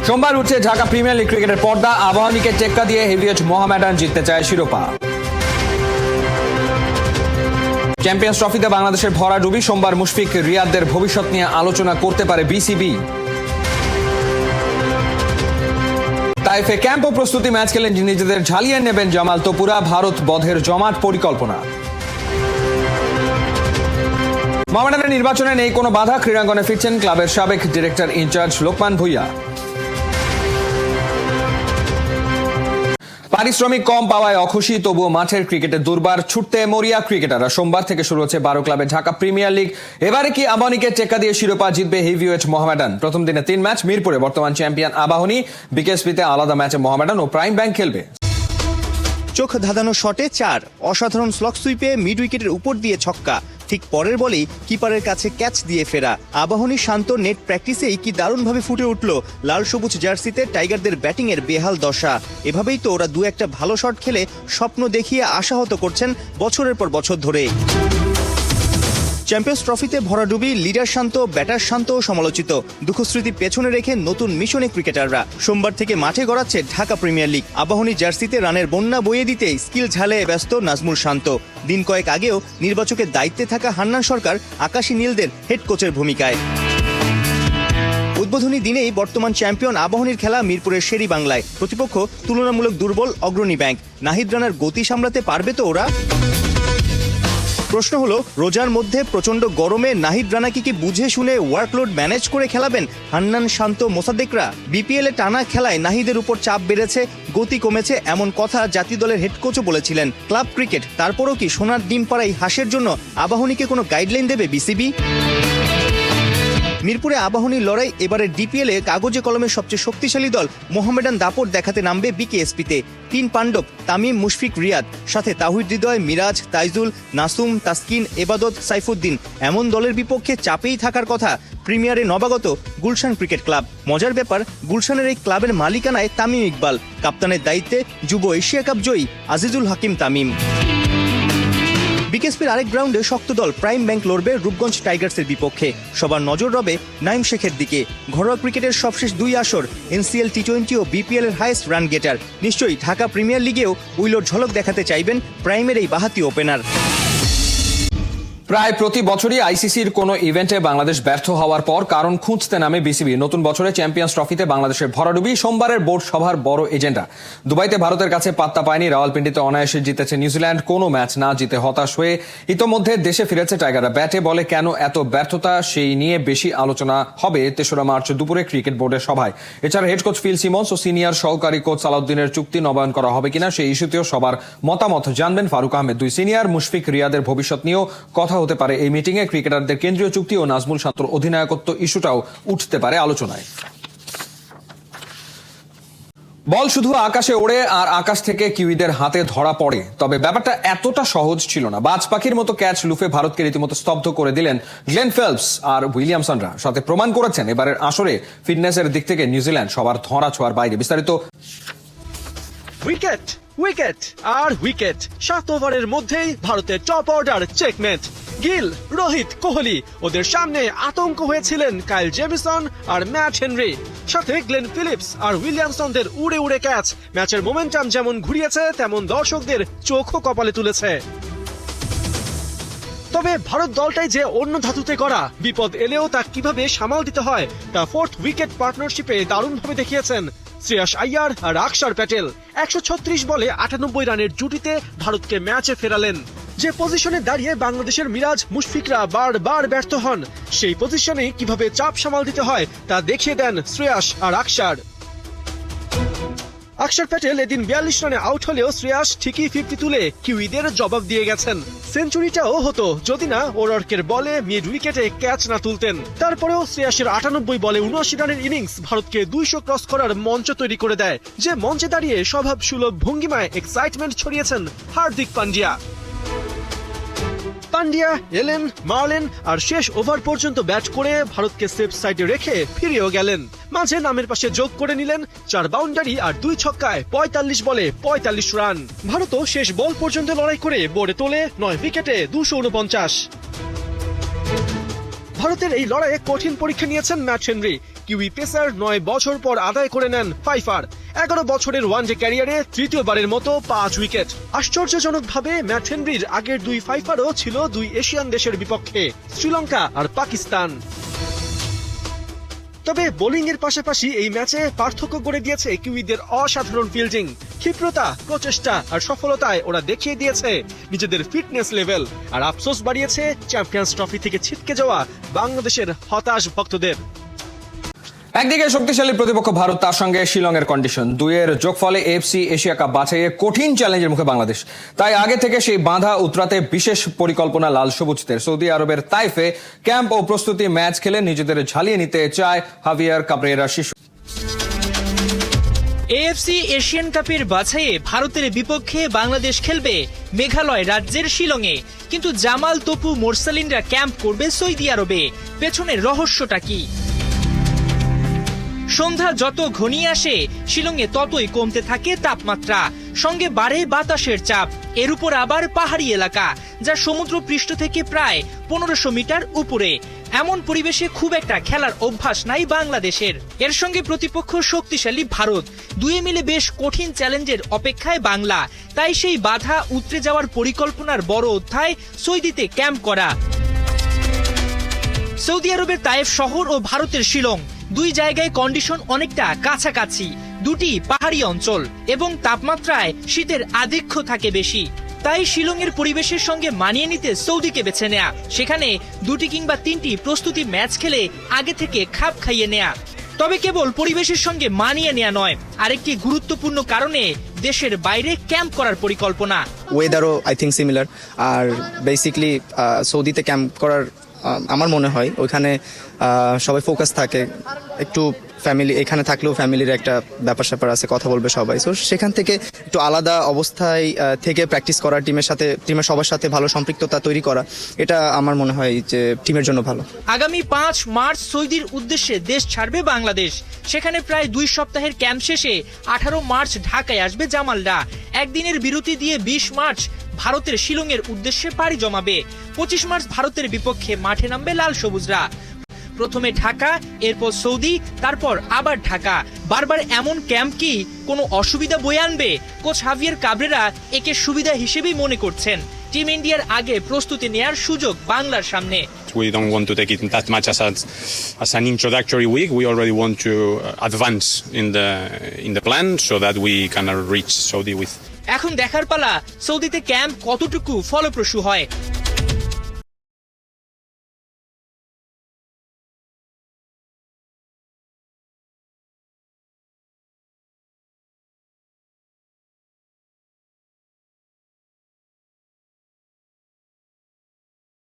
সোমবার উঠছে Dhaka premier league ক্রিকেটের পর্দা। আবাহনীকে টেক্কা দিয়ে হেভিওয়েট মোহামেডান জিততে চায় শিরোপা। চ্যাম্পিয়ন্স ট্রফিতে বাংলাদেশের ভরাডুবি। সোমবার মুশফিক রিয়াদদের ভবিষ্যৎ নিয়ে আলোচনা করতে পারে বিসিবি। তাইফে ক্যাম্প ও প্রস্তুতি ম্যাচ খেলেন নিজেদের ঝালিয়ে নেবেন জামাল তোপুরা। ভারত বধের জমাট পরিকল্পনা। মোহামেডানের নির্বাচনে নেই কোনো বাধা। ক্রীড়াঙ্গনে ফিরছেন ক্লাবের সাবেক ডিরেক্টর ইনচার্জ লোকমান ভুঁইয়া। পারিশ্রমিক কম পাওয়ায় অখুশি, তবুও মাঠের ক্রিকেটে দুর্বার। ছুটতে মরিয়া ক্রিকেটাররা। সোমবার থেকে শুরু হচ্ছে 12 ক্লাবের ঢাকা প্রিমিয়ার লিগ। এবারে কি আবাহনীকে টেক্কা দিয়ে শিরোপা জিতবে হেভিওয়েট মোহামেডান? প্রথম দিনে 3 ম্যাচ। মিরপুরে বর্তমান চ্যাম্পিয়ন আবাহনী, বিকেএসপিতে আলাদা ম্যাচে মোহামেডান ও প্রাইম ব্যাংক খেলবে। চোখ ধাঁধানো শটে 4, অসাধারণ স্লগ সুইপে মিড উইকেটের উপর দিয়ে ছক্কা, ঠিক পরের বলেই কিপারের কাছে ক্যাচ দিয়ে ফেরা। আবাহনী শান্ত নেট প্র্যাকটিসেই কি দারুণভাবে ফুটে উঠল লাল সবুজ জার্সিতে টাইগারদের ব্যাটিংয়ের বেহাল দশা। এভাবেই তো ওরা 2-1 ভালো শট খেলে স্বপ্ন দেখিয়ে আশাহত করছেন বছরের পর বছর ধরে। চ্যাম্পিয়ন্স ট্রফিতে ভরাডুবি, লিডার শান্ত, ব্যাটার শান্ত ও সমালোচিত। দুঃখস্মৃতি পেছনে রেখে নতুন মিশনে ক্রিকেটাররা। সোমবার থেকে মাঠে গড়াচ্ছে ঢাকা প্রিমিয়ার লিগ। আবাহনী জার্সিতে রানের বন্যা বইয়ে দিতে স্কিল ঝালে ব্যস্ত নাজমুল শান্ত। দিন কয়েক আগেও নির্বাচকের দায়িত্বে থাকা হান্নান সরকার আকাশী নীলদের হেড কোচের ভূমিকায়। উদ্বোধনী দিনেই বর্তমান চ্যাম্পিয়ন আবাহনীর খেলা মিরপুরের শেরি বাংলায়। প্রতিপক্ষ তুলনামূলক দুর্বল অগ্রণী ব্যাংক। নাহিদ রানার গতি সামলাতে পারবে তো ওরা? প্রশ্ন হলো, রোজার মধ্যে প্রচন্ড গরমে নাহিদ রানাকে কি বুঝে শুনে ওয়ার্কলোড ম্যানেজ করে খেলাবেন হান্নান, শান্ত, মোসাদ্দেকরা? বিপিএল এ টানা খেলায় নাহিদের উপর চাপ বেড়েছে, গতি কমেছে, এমন কথা জাতীয় দলের হেড কোচও বলেছিলেন। ক্লাব ক্রিকেট, তারপরও কি সোনার ডিম পাড়াই হাঁসের জন্য আবাহনীকে কোনো গাইডলাইন দেবে বিসিবি? মিরপুরে আবাহনীর লড়াই। এবারে ডিপিএল এ কাগজে কলমের সবচেয়ে শক্তিশালী দল মোহামেডান দাপট দেখাতে নামবে বিকেএসপিতে। 3 পাণ্ডব তামিম, মুশফিক, রিয়াদ, সাথে তাওহিদ হৃদয়, মিরাজ, তাইজুল, নাসুম, তাসকিন, এবাদত, সাইফুদ্দিন। এমন দলের বিপক্ষে চাপেই থাকার কথা প্রিমিয়ারে নবাগত গুলশান ক্রিকেট ক্লাব। মজার ব্যাপার, গুলশানের এই ক্লাবের মালিকানায় তামিম ইকবাল। কাপ্তানের দায়িত্বে যুব এশিয়া কাপ জয়ী আজিজুল হাকিম তামিম। বিকেএসপির আরেক গ্রাউন্ডে শক্ত দল প্রাইম ব্যাংক লড়বে রূপগঞ্জ টাইগার্সের বিপক্ষে। সবার নজর রবে নাইম শেখের দিকে। ঘরোয়া ক্রিকেটের সবশেষ 2 আসর, এনসিএল, টি20 ও বিপিএল এর হাইয়েস্ট রান গেটার। নিশ্চয়ই ঢাকা প্রিমিয়ার লিগেও উইলোর ঝলক দেখাতে চাইবেন প্রাইমের এই বাহাতি ওপেনার। প্রায় প্রতি বছরই আইসিসির কোনো ইভেন্টে বাংলাদেশ ব্যর্থ হওয়ার পর কারণ খুঁজতে নামে বিসিবি। নতুন বছরে চ্যাম্পিয়ন্স ট্রফিতে বাংলাদেশের ভরাডুবি সোমবারের বোর্ড সভার বড় এজেন্ডা। দুবাইতে ভারতের কাছে পাত্তা পায়নি, রাওয়ালপিন্ডিতে অনায়াসে জিতেছে নিউজিল্যান্ড। কোনো ম্যাচ না জিতে হতাশ হয়ে ইতোমধ্যে দেশে ফিরেছে টাইগাররা। ব্যাটে বলে কেন এত ব্যর্থতা, সেই নিয়ে বেশি আলোচনা হবে 3রা মার্চ দুপুরে ক্রিকেট বোর্ডের সভায়। এছাড়া হেড কোচ ফিল সিমন্স ও সিনিয়র সহকারী কোচ সালাউদ্দিনের চুক্তি নবায়ন করা হবে কিনা সেই ইস্যুতেও সবার মতামত জানবেন ফারুক আহমেদ। 2 সিনিয়র মুশফিক রিয়াদের ভবিষ্যৎ নিয়েও কথা হতে পারে এই মিটিং। ক্রিকেটারদের কেন্দ্রীয় চুক্তি ও নাজমুল শান্তর অধিনায়কত্ব ইস্যুটাও উঠতে পারে আলোচনায়। বল শুধু আকাশে ওড়ে আর আকাশ থেকে কিউইদের হাতে ধরা পড়ে, তবে ব্যাপারটা এতটা সহজ ছিল না। বাজ পাখির মতো ক্যাচ লুফে ভারতকে রীতিমতো স্তব্ধ করে দিলেন গ্লেন ফেলপস আর উইলিয়ামসনরা। সাথে প্রমাণ করেছেন এবারের আসরে ফিটনেসের দিক থেকে নিউজিল্যান্ড সবার ধরা ছোঁয়ার বাইরে। বিস্তারিত। উইকেট উইকেট আর উইকেট। 7 ওভারের মধ্যেই ভারতের top order checkmate. Gill, Rohit, Kohli, ওদের সামনে আতঙ্ক হয়েছিলেন কাইল জেমিসন আর ম্যাট হেনরি। সাথে গ্লেন ফিলিপস আর উইলিয়ামসনদের উড়ে উড়ে ক্যাচ ম্যাচের মোমেন্টাম যেমন ঘুরিয়েছে, তেমন দর্শকদের চোখও কপালে তুলেছে। তবে ভারত দলটাই যে অন্য ধাতুতে করা, বিপদ এলেও তা কিভাবে সামাল দিতে হয় তা 4th উইকেট পার্টনারশিপে দারুণভাবে দেখিয়েছেন শ্রেয়াস আইয়ার আর অক্ষর প্যাটেল। 136 বলে 98 রানের জুটিতে ভারতকে ম্যাচে ফেরালেন। যে পজিশনে দাঁড়িয়ে বাংলাদেশের মিরাজ, মুশফিকরা বারবার ব্যর্থ হন, সেই পজিশনে কিভাবে চাপ সামাল দিতে হয় তা দেখিয়ে দেন শ্রেয়াস আর অক্ষর। অক্ষর প্যাটেল এদিন 42 রানে আউট হলেও শ্রেয়াস ঠিকই 50 তুলে কিউইদের জবাব দিয়ে গেছেন। সেঞ্চুরিটাও হতো যদি না ওরর্কের বলে মিড উইকেটে ক্যাচ না তুলতেন। তারপরেও শ্রেয়াসের 98 বলে 79 রানের ইনিংস ভারতকে 200 ক্রস করার মঞ্চ তৈরি করে দেয়। যে মঞ্চে দাঁড়িয়ে স্বভাব সুলভ ভঙ্গিমায় এক্সাইটমেন্ট ছড়িয়েছেন হার্দিক পান্ডিয়া। পান্ডিয়া এলেন, মারলেন আর শেষ ওভার পর্যন্ত ব্যাট করে ভারতকে সেফ সাইডে রেখে ফিরেও গেলেন। মাঝে নামের পাশে যোগ করে নিলেন 4 বাউন্ডারি আর 2 ছক্কায় 45 বলে 45 রান। ভারতও শেষ বল পর্যন্ত লড়াই করে বোর্ডে তোলে 9 উইকেটে 249। ভারতের এই লড়াইয়ে কঠিন পরীক্ষা নিয়েছেন ম্যাট হেনরি। কিউই পেসার 9 বছর পর আদায় করে নেন 5 11 বছরের ওয়ানডে ক্যারিয়ারে তৃতীয়বারের মতো 5 উইকেট। আশ্চর্যজনকভাবে ম্যাট হেনরির আগের 2 5 ছিল 2 এশিয়ান দেশের বিপক্ষে, শ্রীলঙ্কা আর পাকিস্তান। তবে বোলিং এর পাশাপাশি এই ম্যাচে পার্থক্য করে দিয়েছে কিউইদের অসাধারণ ফিল্ডিং, ক্ষিপ্রতা, প্রচেষ্টা আর সফলতায় ওরা দেখিয়ে দিয়েছে নিজেদের ফিটনেস লেভেল, আর আফসোস বাড়িয়েছে চ্যাম্পিয়ন্স ট্রফি থেকে ছিটকে যাওয়া বাংলাদেশের হতাশ ভক্তদের। একদিকে শক্তিশালী প্রতিপক্ষ ভারত, তার সঙ্গে শিলংয়ের কন্ডিশন, দুইয়ের যোগফলে এএফসি এশিয়া কাপ বাছাইয়ে কঠিন চ্যালেঞ্জের মুখে বাংলাদেশ। তাই আগে থেকে সেই বাঁধা উতরাতে বিশেষ পরিকল্পনা লাল সবুজদের। সৌদি আরবের তাইফে ক্যাম্প ও প্রস্তুতি ম্যাচ খেলে নিজেদের ঝালিয়ে নিতে চায় হাভিয়ার কাবরেরা শিশু। এএফসি এশিয়ান কাপের বাছাইয়ে ভারতের বিপক্ষে বাংলাদেশ খেলবে মেঘালয় রাজ্যের শিলংয়ে, কিন্তু জামাল, তপু, মোরসালিনরা ক্যাম্প করবে সৌদি আরবে। পেছনের রহস্যটা কি? সন্ধ্যা যত ঘনিয়ে আসে শিলংয়ে ততই কমতে থাকে তাপমাত্রা, সঙ্গে বাড়ে বাতাসের চাপ। এর উপর আবার পাহাড়ি এলাকা, যা সমুদ্র পৃষ্ঠ থেকে প্রায় 1500 মিটার উপরে। এমন পরিবেশে খুব একটা খেলার অভ্যাস নাই বাংলাদেশের। এর সঙ্গে প্রতিপক্ষ শক্তিশালী ভারত, দুয়ে মিলে বেশ কঠিন চ্যালেঞ্জের অপেক্ষায় বাংলা। তাই সেই বাধা উতরে যাওয়ার পরিকল্পনার বড় অধ্যায় সৌদিতে ক্যাম্প করা। সৌদি আরবের তায়েফ শহর ও ভারতের শিলং, দুই জায়গায় কন্ডিশন অনেকটা কাছাকাছি। দুটি পাহাড়ি অঞ্চল এবং তাপমাত্রায় শীতের আধিক্য থাকে বেশি। তাই শিলংয়ের পরিবেশের সঙ্গে মানিয়ে নিতে সৌদিকে বেছে নেয়া, সেখানে 2টি কিংবা 3টি প্রস্তুতি ম্যাচ খেলে আগে থেকে খাপ খাইয়ে নেয়া। তবে কেবল পরিবেশের সঙ্গে মানিয়ে নেয়া নয়, আরেকটি গুরুত্বপূর্ণ কারণে দেশের বাইরে ক্যাম্প করার পরিকল্পনা। ওয়েদারও আই থিঙ্ক সিমিলার। আর বেসিকলি সৌদিতে ক্যাম্প করার আমার মনে হয় ওইখানে সবাই ফোকাস থাকে, একটু ফ্যামিলি এখানে থাকলেও ফ্যামিলির একটা ব্যাপার স্যাপার আছে, কথা বলবে সবাই। সো সেখান থেকে একটু আলাদা অবস্থায় থেকে প্র্যাকটিস করা, টিমের সবার সাথে ভালো সম্পৃক্ততা তৈরি করা, এটা আমার মনে হয় যে টিমের জন্য ভালো। আগামী 5 মার্চ সৌদির উদ্দেশ্যে দেশ ছাড়বে বাংলাদেশ। সেখানে প্রায় 2 সপ্তাহের ক্যাম্প শেষে 18 মার্চ ঢাকায় আসবে জামালরা। একদিনের বিরতি দিয়ে 20 মার্চ ভারতের শিলংয়ের উদ্দেশ্যে পাড়ি জমাবে। 25 মার্চ ভারতের বিপক্ষে মাঠে নামবে লাল সবুজরা। প্রথমে ঢাকা, এরপর সৌদি, তারপর আবার ঢাকা। বারবার এমন ক্যাম্প কি কোনো অসুবিধা বয়ে আনবে? কোচ হাভিয়ার কাবরেরা একে সুবিধা হিসেবেই মনে করছেন। টিম ইন্ডিয়ার আগে প্রস্তুতি নেয়ার সুযোগ বাংলার সামনে। We don't want to take it that much as an introductory week. We already want to advance in the plan so that we can reach Saudi with. এখন দেখার পালা সৌদিতে ক্যাম্প কতটুকু ফলপ্রসূ হয়।